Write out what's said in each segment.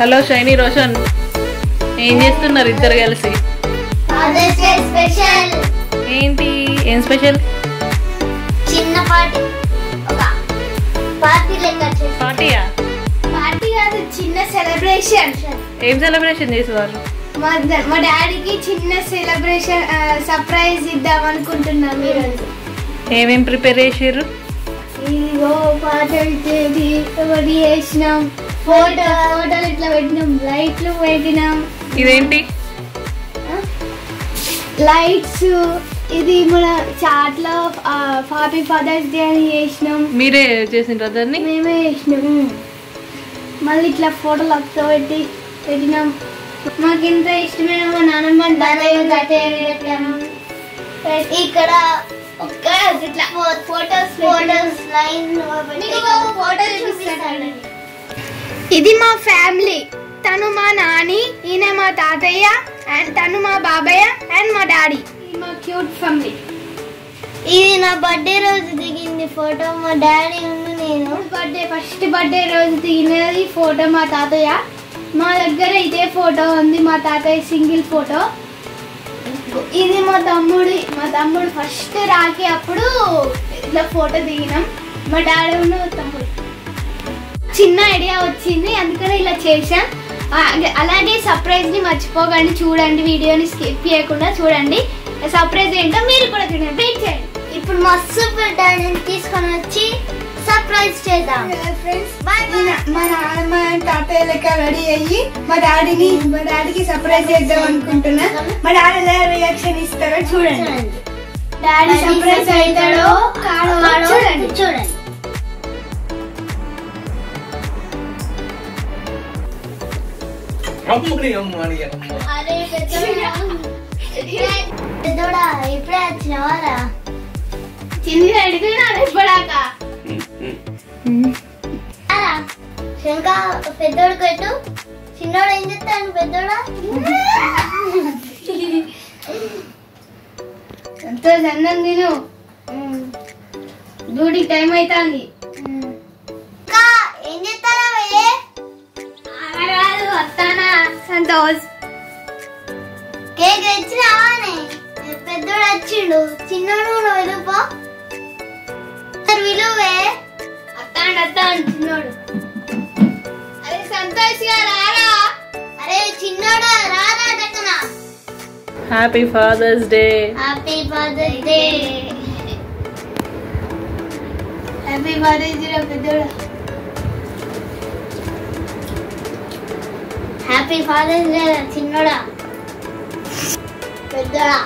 Hello shiny Roshan, ఏం చేస్తున్నారు ఇద్దరు కలిసి? ఏంటి ఏం స్పెషల్? చిన్న పార్టీ, ఒక పార్టీ లెక్క. పార్టీయా? పార్టీ కాదు, చిన్న సెలబ్రేషన్. ఏం సెలబ్రేషన్ చేసేవారు? మా డాడీకి చిన్న సెలబ్రేషన్ సర్ప్రైజ్ ఇద్దాం అనుకుంటున్నాం ఈరోజు. ఏమేం ప్రిపేర్ చేసారు? ఇదిగో పాటలు చేసినాం, ఫోటోలు ఇట్లా పెట్టినాం, లైట్లు పెట్టినాం. ఇదేంటి? లైట్స్. ఇది మన చాట్ లో హ్యాపీ ఫాదర్స్ డే అని చేసినాం. మీరే చేసిన దాన్ని? మేమే చేసినాం. మళ్ళీ ఇట్లా ఫోటోలు అక్క పెట్టినాం. మాకు ఇంత ఇష్టమైన మా నాన్నమ్మ పెట్టాము. ఇక్కడ ఇట్లా ఫోటోస్ లైన్ చూపిస్తాను. ఇది మా ఫ్యామిలీ. తను మా నాని, ఈయన మా తాతయ్య, అండ్ తను మా బాబాయ్ అండ్ మా డాడీ. మా క్యూట్ ఫ్యామిలీ. ఇది నా బర్త్డే రోజు దిగింది ఫోటో. మా డాడీ ఉంది, నేను ఫస్ట్ బర్త్డే రోజు దిగినది ఫోటో మా తాతయ్య. మా దగ్గర ఇదే ఫోటో ఉంది, మా తాతయ్య సింగిల్ ఫోటో. ఇది మా తమ్ముడు ఫస్ట్ రాకి అప్పుడు ఇట్లా ఫోటో దిగినాం. మా డాడీ ఉన్న తమ్ముడు. చిన్న ఐడియా వచ్చింది, అందుకని ఇలా చేసాం. అలాగే సర్ప్రైజ్ ని మర్చిపోకండి, చూడండి, వీడియోని స్కిప్ చేయకుండా చూడండి. సర్ప్రైజ్ ఏంటో మీరు కూడా చూడండి, వెయిట్ చేయండి. ఇప్పుడు మస్తు డాడీని తీసుకొని వచ్చి సర్ప్రైజ్ చేద్దాం. మా నాన్నమ్మ తాతయ్య లెక్క రెడీ అయ్యి మా డాడీకి సర్ప్రైజ్ చేద్దాం అనుకుంటున్నా. మా డాడీ ఎలా రియాక్షన్ ఇస్తారో చూడండి. డాడీ సర్ప్రైజ్ అవుతాడో కాడో చూడండి. అరే పెద్దోడా, ఇప్పుడే వచ్చినవారా? చిన్న అడిగినాడు ఇప్పడాక. శంకా పెద్దోడు పెట్టు. చిన్నోడు ఏం చెప్తాను? పెద్దోడా ఎంతో అన్నం తిను, డ్యూటీ టైం అవుతుంది. ఏం చెప్తారా? వస్తానా సంతోష్? కేక్ తెచ్చినావానే? పెద్దోడు వచ్చిండు, చిన్నోడు విలుపో. విలువే అత్తాడు చిన్నోడు. అరే సంతోష్ గా రారా. అరే చిన్నోడా రారా దక్కన. Happy father's day. Happy father's day. Happy father's day పెద్దోడా. హ్యాపీ ఫాదర్స్ డే చిన్నోడా. పెద్దోడా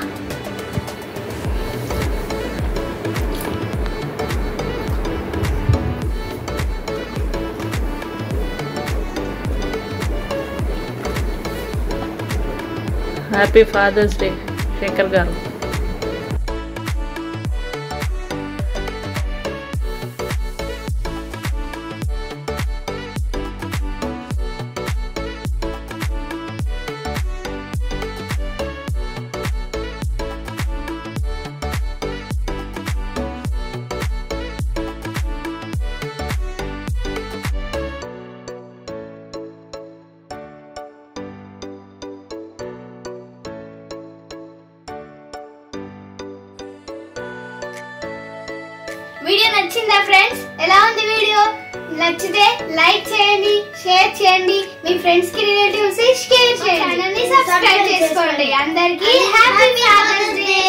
హ్యాపీ ఫాదర్స్ డే శేఖర్ గారు. వీడియో నచ్చిందా ఫ్రెండ్స్? ఎలా ఉంది వీడియో? నచ్చితే లైక్ చేయండి, షేర్ చేయండి, మీ ఫ్రెండ్స్ కి రిలేటివ్స్ కి షేర్ చేయండి, ఛానల్ ని సబ్స్క్రైబ్ చేసుకోండి. అందరికీ happy father's day.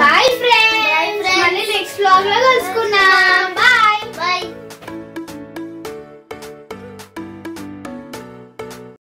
Bye friends. మళ్ళీ నెక్స్ట్ వ్లాగ్ లో కలుసుకుందాం.